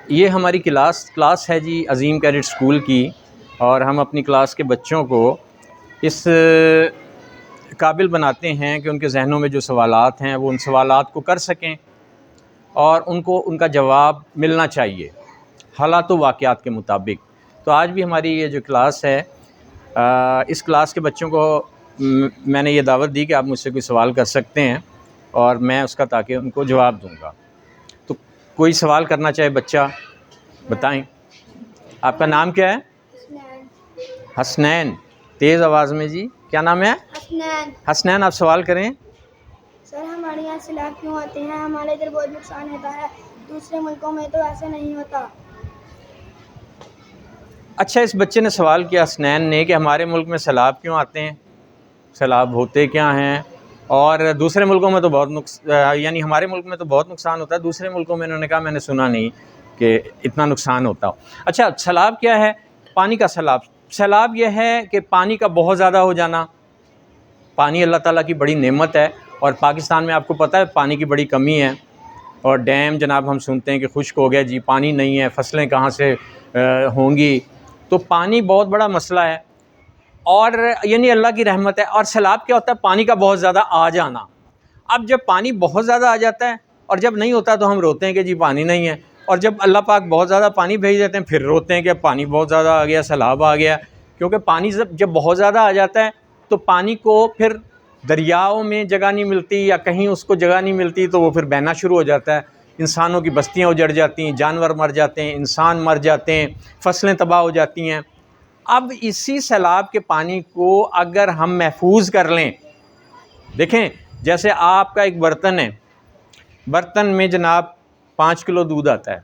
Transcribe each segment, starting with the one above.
یہ ہماری کلاس ہے جی عظیم کیڈٹ اسکول کی، اور ہم اپنی کلاس کے بچوں کو اس قابل بناتے ہیں کہ ان کے ذہنوں میں جو سوالات ہیں وہ ان سوالات کو کر سکیں اور ان کو ان کا جواب ملنا چاہیے حالات و واقعات کے مطابق۔ تو آج بھی ہماری یہ جو کلاس ہے، اس کلاس کے بچوں کو میں نے یہ دعوت دی کہ آپ مجھ سے کوئی سوال کر سکتے ہیں اور میں اس کا تاکہ ان کو جواب دوں گا۔ تو کوئی سوال کرنا چاہے بچہ بتائیں۔ آپ کا نام کیا ہے؟ حسنین۔ تیز آواز میں جی، کیا نام ہے؟ حسنین، آپ سوال کریں۔ سر، ہمارے یہاں سیلاب کیوں آتے ہیں؟ ہمارے ادھر بہت نقصان ہوتا ہے، دوسرے ملکوں میں تو ایسا نہیں ہوتا۔ اچھا، اس بچے نے سوال کیا حسنین نے کہ ہمارے ملک میں سیلاب کیوں آتے ہیں، سیلاب ہوتے کیا ہیں، اور دوسرے ملکوں میں تو یعنی ہمارے ملک میں تو بہت نقصان ہوتا ہے، دوسرے ملکوں میں انہوں نے کہا میں نے سنا نہیں کہ اتنا نقصان ہوتا ہو۔ اچھا، سیلاب کیا ہے؟ پانی کا سیلاب۔ سیلاب یہ ہے کہ پانی کا بہت زیادہ ہو جانا۔ پانی اللہ تعالیٰ کی بڑی نعمت ہے، اور پاکستان میں آپ کو پتہ ہے پانی کی بڑی کمی ہے، اور ڈیم جناب ہم سنتے ہیں کہ خشک ہو گیا جی، پانی نہیں ہے، فصلیں کہاں سے ہوں گی۔ تو پانی بہت بڑا مسئلہ ہے، اور یعنی اللہ کی رحمت ہے۔ اور سیلاب کیا ہوتا ہے؟ پانی کا بہت زیادہ آ جانا۔ اب جب پانی بہت زیادہ آ جاتا ہے اور جب نہیں ہوتا تو ہم روتے ہیں کہ جی پانی نہیں ہے، اور جب اللہ پاک بہت زیادہ پانی بھیج دیتے ہیں پھر روتے ہیں کہ پانی بہت زیادہ آ گیا، سیلاب آ گیا۔ کیونکہ پانی جب بہت زیادہ آ جاتا ہے تو پانی کو پھر دریاؤں میں جگہ نہیں ملتی یا کہیں اس کو جگہ نہیں ملتی، تو وہ پھر بہنا شروع ہو جاتا ہے، انسانوں کی بستیاں اجڑ جاتی ہیں، جانور مر جاتے ہیں، انسان مر جاتے ہیں، فصلیں تباہ ہو جاتی ہیں۔ اب اسی سیلاب کے پانی کو اگر ہم محفوظ کر لیں، دیکھیں جیسے آپ کا ایک برتن ہے، برتن میں جناب 5 کلو دودھ آتا ہے،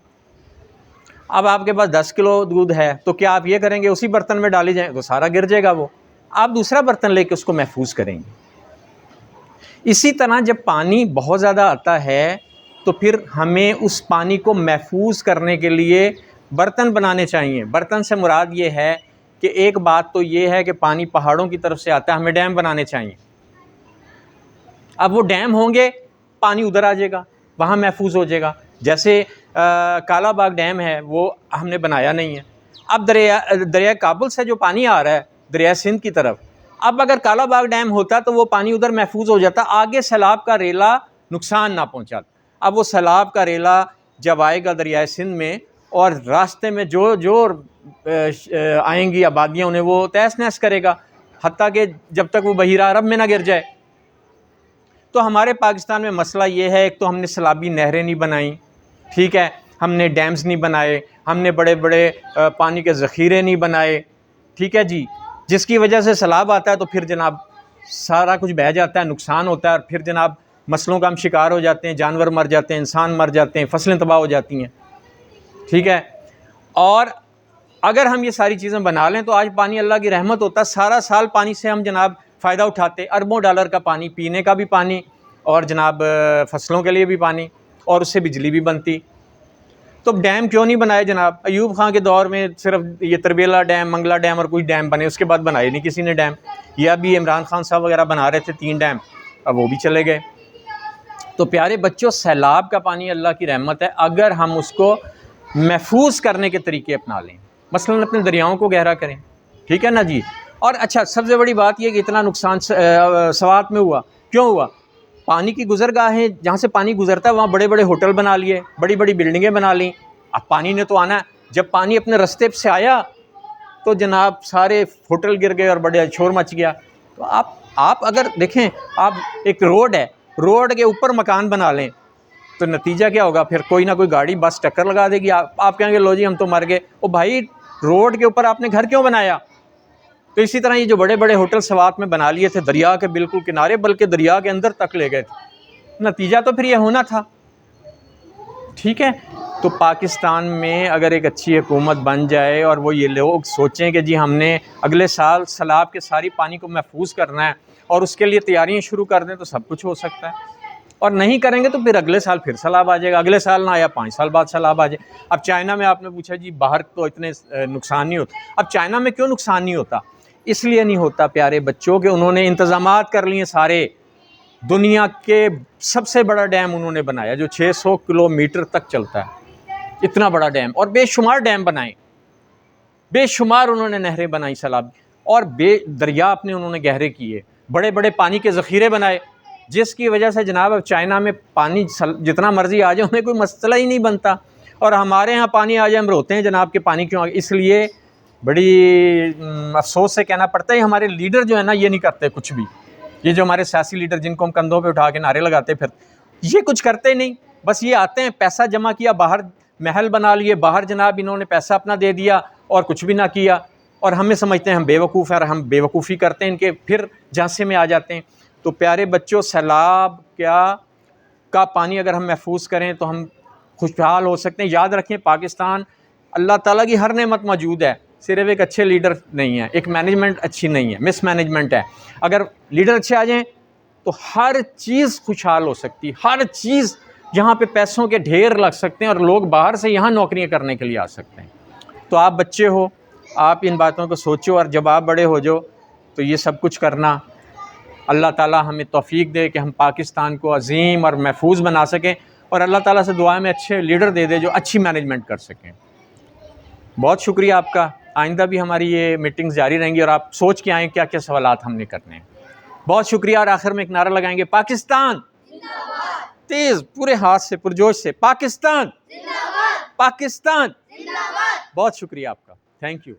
اب آپ کے پاس 10 کلو دودھ ہے، تو کیا آپ یہ کریں گے اسی برتن میں ڈالی جائیں تو سارا گر جائے گا؟ وہ آپ دوسرا برتن لے کے اس کو محفوظ کریں گے۔ اسی طرح جب پانی بہت زیادہ آتا ہے تو پھر ہمیں اس پانی کو محفوظ کرنے کے لیے برتن بنانے چاہیے۔ برتن سے مراد یہ ہے کہ ایک بات تو یہ ہے کہ پانی پہاڑوں کی طرف سے آتا ہے، ہمیں ڈیم بنانے چاہیے۔ اب وہ ڈیم ہوں گے، پانی ادھر آ جائے گا، وہاں محفوظ ہو جائے گا۔ جیسے کالا باغ ڈیم ہے، وہ ہم نے بنایا نہیں ہے۔ اب دریا کابل سے جو پانی آ رہا ہے دریا سندھ کی طرف، اب اگر کالا باغ ڈیم ہوتا تو وہ پانی ادھر محفوظ ہو جاتا، آگے سیلاب کا ریلا نقصان نہ پہنچاتا۔ اب وہ سیلاب کا ریلا جب آئے گا دریائے سندھ میں، اور راستے میں جو آئیں گی آبادیاں انہیں وہ تہس نہس کرے گا، حتیٰ کہ جب تک وہ بحیرہ عرب میں نہ گر جائے۔ تو ہمارے پاکستان میں مسئلہ یہ ہے، ایک تو ہم نے سیلابی نہریں نہیں بنائیں، ٹھیک ہے، ہم نے ڈیمز نہیں بنائے، ہم نے بڑے بڑے پانی کے ذخیرے نہیں بنائے، ٹھیک ہے جی، جس کی وجہ سے سیلاب آتا ہے تو پھر جناب سارا کچھ بہہ جاتا ہے، نقصان ہوتا ہے، اور پھر جناب مسئلوں کا ہم شکار ہو جاتے ہیں، جانور مر جاتے ہیں، انسان مر جاتے ہیں، فصلیں تباہ ہو جاتی ہیں، ٹھیک ہے۔ اور اگر ہم یہ ساری چیزیں بنا لیں تو آج پانی اللہ کی رحمت ہوتا ہے، سارا سال پانی سے ہم جناب فائدہ اٹھاتے، اربوں ڈالر کا پانی، پینے کا بھی پانی اور جناب فصلوں کے لیے بھی پانی، اور اس سے بجلی بھی بنتی۔ تو ڈیم کیوں نہیں بنائے جناب؟ ایوب خان کے دور میں صرف یہ تربیلا ڈیم، منگلا ڈیم اور کوئی ڈیم بنے، اس کے بعد بنائے نہیں کسی نے ڈیم۔ یہ ابھی عمران خان صاحب وغیرہ بنا رہے تھے 3 ڈیم، اب وہ بھی چلے گئے۔ تو پیارے بچوں، سیلاب کا پانی اللہ کی رحمت ہے اگر ہم اس کو محفوظ کرنے کے طریقے اپنا لیں، مثلاً اپنے دریاؤں کو گہرا کریں، ٹھیک ہے نا جی۔ اور اچھا، سب سے بڑی بات یہ کہ اتنا نقصان سوات میں ہوا، کیوں ہوا؟ پانی کی گزرگاہیں جہاں سے پانی گزرتا ہے وہاں بڑے بڑے ہوٹل بنا لیے، بڑی بڑی بلڈنگیں بنا لیں۔ اب پانی نے تو آنا ہے، جب پانی اپنے رستے سے آیا تو جناب سارے ہوٹل گر گئے اور بڑے شور مچ گیا۔ تو آپ اگر دیکھیں، آپ ایک روڈ ہے، روڈ کے اوپر مکان بنا لیں تو نتیجہ کیا ہوگا؟ پھر کوئی نہ کوئی گاڑی بس ٹکر لگا دے گی، آپ کہیں گے لو جی ہم تو مر گئے۔ او بھائی، روڈ کے اوپر آپ نے گھر کیوں بنایا؟ تو اسی طرح یہ جو بڑے بڑے ہوٹل سوات میں بنا لیے تھے دریا کے بالکل کنارے، بلکہ دریا کے اندر تک لے گئے تھے، نتیجہ تو پھر یہ ہونا تھا، ٹھیک ہے۔ تو پاکستان میں اگر ایک اچھی حکومت بن جائے اور وہ یہ لوگ سوچیں کہ جی ہم نے اگلے سال سیلاب کے ساری پانی کو محفوظ کرنا ہے اور اس کے لیے تیاریاں شروع کر دیں تو سب کچھ ہو سکتا ہے۔ اور نہیں کریں گے تو پھر اگلے سال پھر سیلاب آ جائے گا، اگلے سال نہ آیا 5 سال بعد سیلاب آ جائے۔ اب چائنا میں آپ نے پوچھا جی باہر تو اتنے نقصان نہیں ہوتا، اب چائنا میں کیوں نقصان نہیں ہوتا؟ اس لیے نہیں ہوتا پیارے بچوں کہ انہوں نے انتظامات کر لیے سارے، دنیا کے سب سے بڑا ڈیم انہوں نے بنایا جو 600 کلومیٹر تک چلتا ہے، اتنا بڑا ڈیم، اور بے شمار ڈیم بنائے، بے شمار انہوں نے نہریں بنائی سیلاب، اور بے دریا اپنے انہوں نے گہرے کیے، بڑے بڑے پانی کے ذخیرے بنائے، جس کی وجہ سے جناب اب چائنا میں پانی جتنا مرضی آ جائے انہیں کوئی مسئلہ ہی نہیں بنتا، اور ہمارے ہاں پانی آ جائے ہم روتے ہیں جناب کہ پانی کیوں آ گیا۔ اس لیے بڑی افسوس سے کہنا پڑتا ہے ہمارے لیڈر جو ہے نا یہ نہیں کرتے کچھ بھی، یہ جو ہمارے سیاسی لیڈر جن کو ہم کندھوں پہ اٹھا کے نعرے لگاتے پھر، یہ کچھ کرتے نہیں، بس یہ آتے ہیں پیسہ جمع کیا، باہر محل بنا لیے، باہر جناب انہوں نے پیسہ اپنا دے دیا اور کچھ بھی نہ کیا، اور ہمیں سمجھتے ہیں ہم بے وقوف ہیں، اور ہم بے وقوفی کرتے ہیں ان کے، پھر جھانسے میں آ جاتے ہیں۔ تو پیارے بچوں، سیلاب کا پانی اگر ہم محفوظ کریں تو ہم خوشحال ہو سکتے ہیں۔ یاد رکھیں پاکستان اللہ تعالیٰ کی ہر نعمت موجود ہے، صرف ایک اچھے لیڈر نہیں ہے، ایک مینجمنٹ اچھی نہیں ہے، مس مینجمنٹ ہے۔ اگر لیڈر اچھے آ جائیں تو ہر چیز خوشحال ہو سکتی، ہر چیز، یہاں پہ پیسوں کے ڈھیر لگ سکتے ہیں اور لوگ باہر سے یہاں نوکریاں کرنے کے لیے آ سکتے ہیں۔ تو آپ بچے ہو، آپ ان باتوں کو سوچو، اور جب آپ بڑے ہو جاؤ تو یہ سب کچھ کرنا۔ اللہ تعالیٰ ہمیں توفیق دے کہ ہم پاکستان کو عظیم اور محفوظ بنا سکیں، اور اللہ تعالیٰ سے دعا میں اچھے لیڈر دے دے جو اچھی مینجمنٹ کر سکیں۔ بہت شکریہ آپ کا، آئندہ بھی ہماری یہ میٹنگز جاری رہیں گی، اور آپ سوچ کے آئیں کیا کیا سوالات ہم نے کرنے ہیں۔ بہت شکریہ، اور آخر میں ایک نعرہ لگائیں گے، پاکستان زندہ باد، تیز پورے ہاتھ سے پرجوش سے، پاکستان زندہ باد، پاکستان زندہ باد۔ بہت شکریہ آپ کا، تھینک یو۔